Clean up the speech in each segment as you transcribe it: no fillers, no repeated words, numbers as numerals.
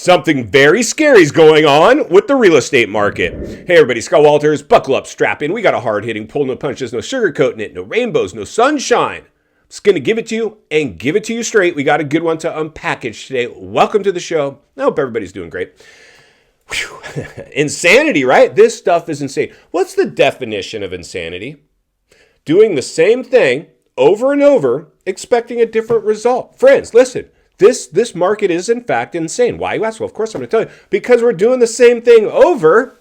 Something very scary is going on with the real estate market. Hey everybody, Scott Walters, buckle up, strap in. We got a hard-hitting pull, no punches, no sugarcoating it, no rainbows, no sunshine. Just going to give it to you and give it to you straight. We got a good one to unpackage today. Welcome to the show. I hope everybody's doing great. Whew. Insanity, right? This stuff is insane. What's the definition of insanity? Doing the same thing over and over, expecting a different result. Friends, listen. This market is, in fact, insane. Why, you ask? Well, of course I'm going to tell you. Because we're doing the same thing over,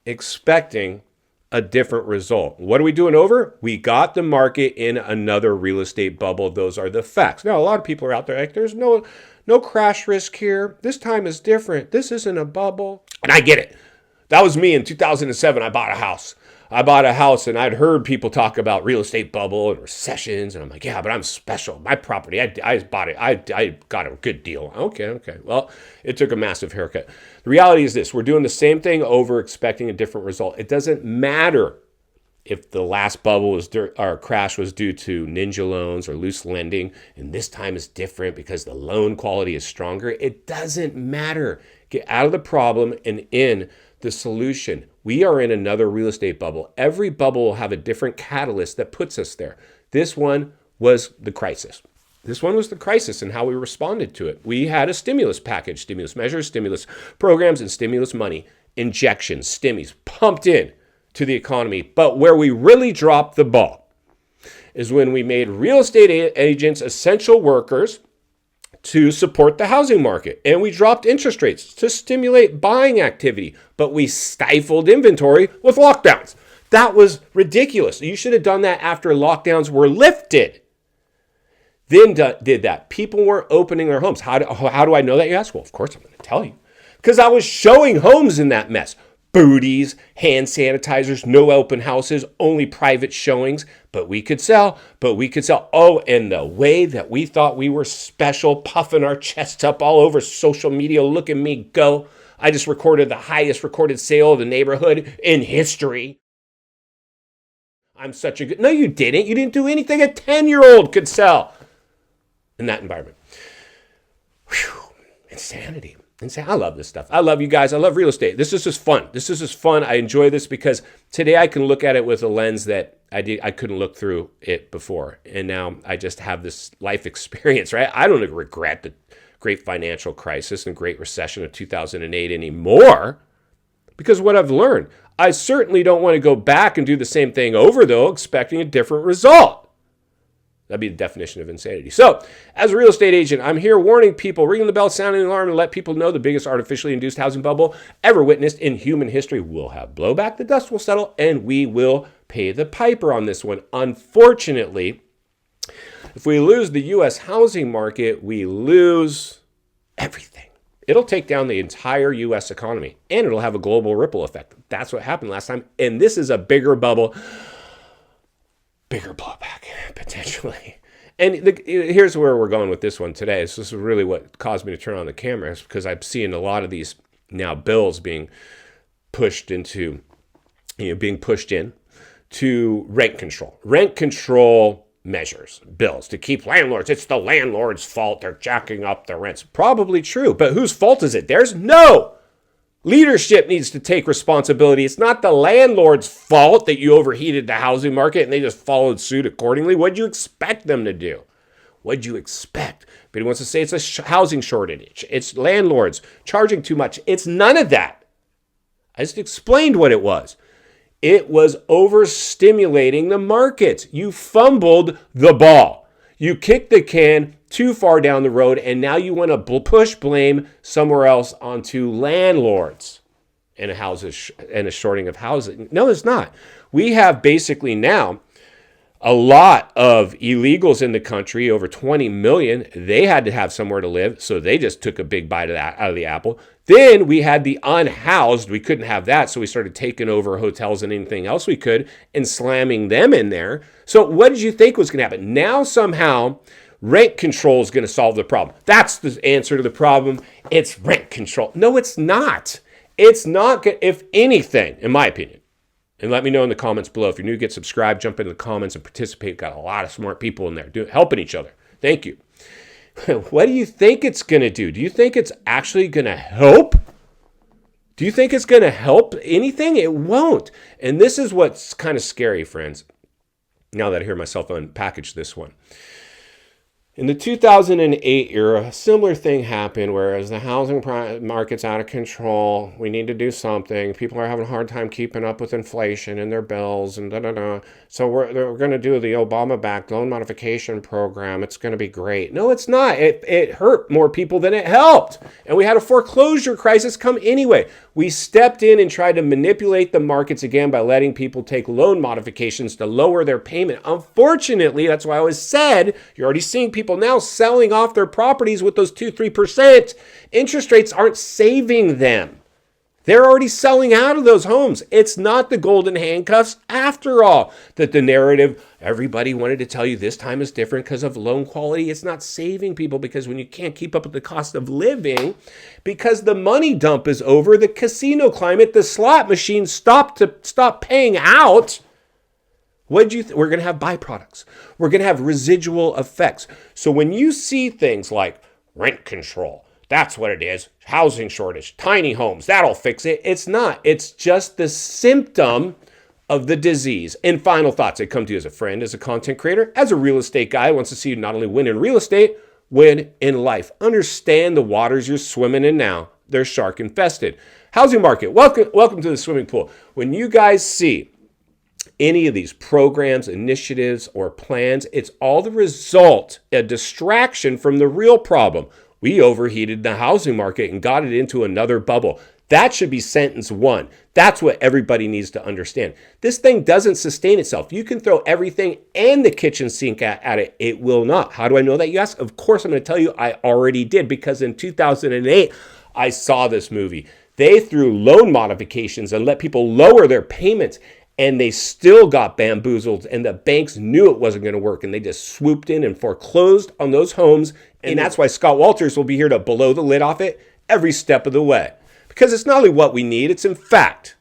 expecting a different result. What are we doing over? We got the market in another real estate bubble. Those are the facts. Now, a lot of people are out there like, there's no crash risk here. This time is different. This isn't a bubble. And I get it. That was me in 2007. I bought a house. And I'd heard people talk about real estate bubble and recessions. And I'm like, yeah, but I'm special. My property, I bought it. I got a good deal. Okay. Well, it took a massive haircut. The reality is this. We're doing the same thing over, expecting a different result. It doesn't matter if the last bubble or crash was due to ninja loans or loose lending, and this time is different because the loan quality is stronger. It doesn't matter. Get out of the problem and in the solution. We are in another real estate bubble. Every bubble will have a different catalyst that puts us there. This one was the crisis. This one was the crisis and how we responded to it. We had a stimulus package, stimulus measures, stimulus programs, and stimulus money, injections, stimmies pumped in to the economy. But where we really dropped the ball is when we made real estate agents essential workers to support the housing market. And we dropped interest rates to stimulate buying activity, but we stifled inventory with lockdowns. That was ridiculous. You should have done that after lockdowns were lifted. Then did that. People weren't opening their homes. How do I know that, you ask? Well, of course I'm going to tell you. Because I was showing homes in that mess. Booties, hand sanitizers, no open houses, only private showings, but we could sell. Oh, and the way that we thought we were special, puffing our chests up all over social media, look at me go. I just recorded the highest recorded sale of the neighborhood in history. I'm such a good... No, you didn't. You didn't do anything a 10-year-old could sell in that environment. Whew. Insanity. I love this stuff. I love you guys. I love real estate. This is just fun. I enjoy this because today I can look at it with a lens that I couldn't look through it before. And now I just have this life experience, right? I don't regret the great financial crisis and great recession of 2008 anymore because what I've learned. I certainly don't want to go back and do the same thing over, though, expecting a different result. That'd be the definition of insanity. So, as a real estate agent, I'm here warning people, ringing the bell, sounding the alarm, and let people know the biggest artificially induced housing bubble ever witnessed in human history will have blowback, the dust will settle, and we will pay the piper on this one. Unfortunately, if we lose the U.S. housing market, we lose everything. It'll take down the entire U.S. economy, and it'll have a global ripple effect. That's what happened last time, and this is a bigger bubble. Bigger blowback, potentially. And here's where we're going with this one today. This is really what caused me to turn on the cameras because I'm seeing a lot of these now bills being pushed in to rent control. Rent control measures, bills to keep landlords. It's the landlord's fault. They're jacking up the rents. Probably true, but whose fault is it? Theirs? No. Leadership needs to take responsibility. It's not the landlord's fault that you overheated the housing market and they just followed suit accordingly. What'd you expect them to do? What'd you expect? But he wants to say it's a housing shortage. It's landlords charging too much. It's none of that. I just explained what it was. It was overstimulating the market. You fumbled the ball. You kicked the can too far down the road, and now you want to push blame somewhere else onto landlords and a shorting of housing. No, it's not. We have basically now a lot of illegals in the country, over 20 million. They had to have somewhere to live, so they just took a big bite of that out of the apple. Then we had the unhoused. We couldn't have that, so we started taking over hotels and anything else we could and slamming them in there. So what did you think was going to happen? Now somehow rent control is going to solve the problem. That's the answer to the problem. It's rent control. No, it's not. It's not good. If anything, in my opinion, and let me know in the comments below. If you're new, get subscribed, jump into the comments and participate. Got a lot of smart people in there helping each other. Thank you. What do you think it's going to do? Do you think it's actually going to help? Do you think it's going to help anything? It won't. And this is what's kind of scary, friends, now that I hear myself unpackage this one. In the 2008 era, a similar thing happened, whereas the housing market's out of control. We need to do something. People are having a hard time keeping up with inflation and their bills and da-da-da. So we're going to do the Obama-backed loan modification program. It's going to be great. No, it's not. It hurt more people than it helped. And we had a foreclosure crisis come anyway. We stepped in and tried to manipulate the markets again by letting people take loan modifications to lower their payment. Unfortunately, that's why I always said, you're already seeing people now selling off their properties with those 2-3%. Interest rates aren't saving them. They're already selling out of those homes. It's not the golden handcuffs after all. That the narrative everybody wanted to tell you this time is different because of loan quality. It's not saving people, because when you can't keep up with the cost of living, because the money dump is over, the casino climate, the slot machines stop paying out. We're going to have byproducts. We're going to have residual effects. So when you see things like rent control, that's what it is. Housing shortage, tiny homes, that'll fix it. It's not. It's just the symptom of the disease. And final thoughts. I come to you as a friend, as a content creator, as a real estate guy who wants to see you not only win in real estate, win in life. Understand the waters you're swimming in now. They're shark infested. Housing market. Welcome to the swimming pool. When you guys see any of these programs, initiatives, or plans, it's all the result, a distraction from the real problem. We overheated the housing market and got it into another bubble. That should be sentence one. That's what everybody needs to understand. This thing doesn't sustain itself. You can throw everything and the kitchen sink at it. It will not. How do I know that, you ask? Of course, I'm going to tell you I already did, because in 2008, I saw this movie. They threw loan modifications and let people lower their payments, and they still got bamboozled, and the banks knew it wasn't going to work, and they just swooped in and foreclosed on those homes. And that's why Scott Walters will be here to blow the lid off it every step of the way. Because it's not only what we need, it's in fact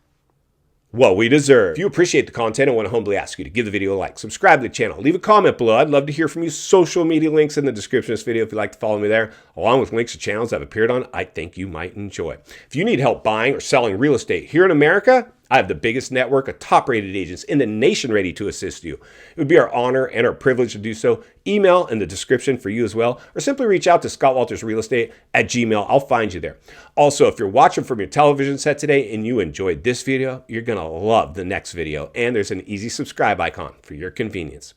what we deserve. If you appreciate the content, I want to humbly ask you to give the video a like, subscribe to the channel, leave a comment below. I'd love to hear from you. Social media links in the description of this video if you'd like to follow me there, along with links to channels I've appeared on I think you might enjoy. If you need help buying or selling real estate here in America, I have the biggest network of top-rated agents in the nation ready to assist you. It would be our honor and our privilege to do so. Email in the description for you as well, or simply reach out to ScottWaltersRealestate at Gmail. I'll find you there. Also, if you're watching from your television set today and you enjoyed this video, you're going to love the next video, and there's an easy subscribe icon for your convenience.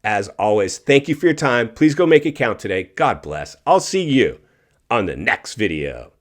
As always, thank you for your time. Please go make it count today. God bless. I'll see you on the next video.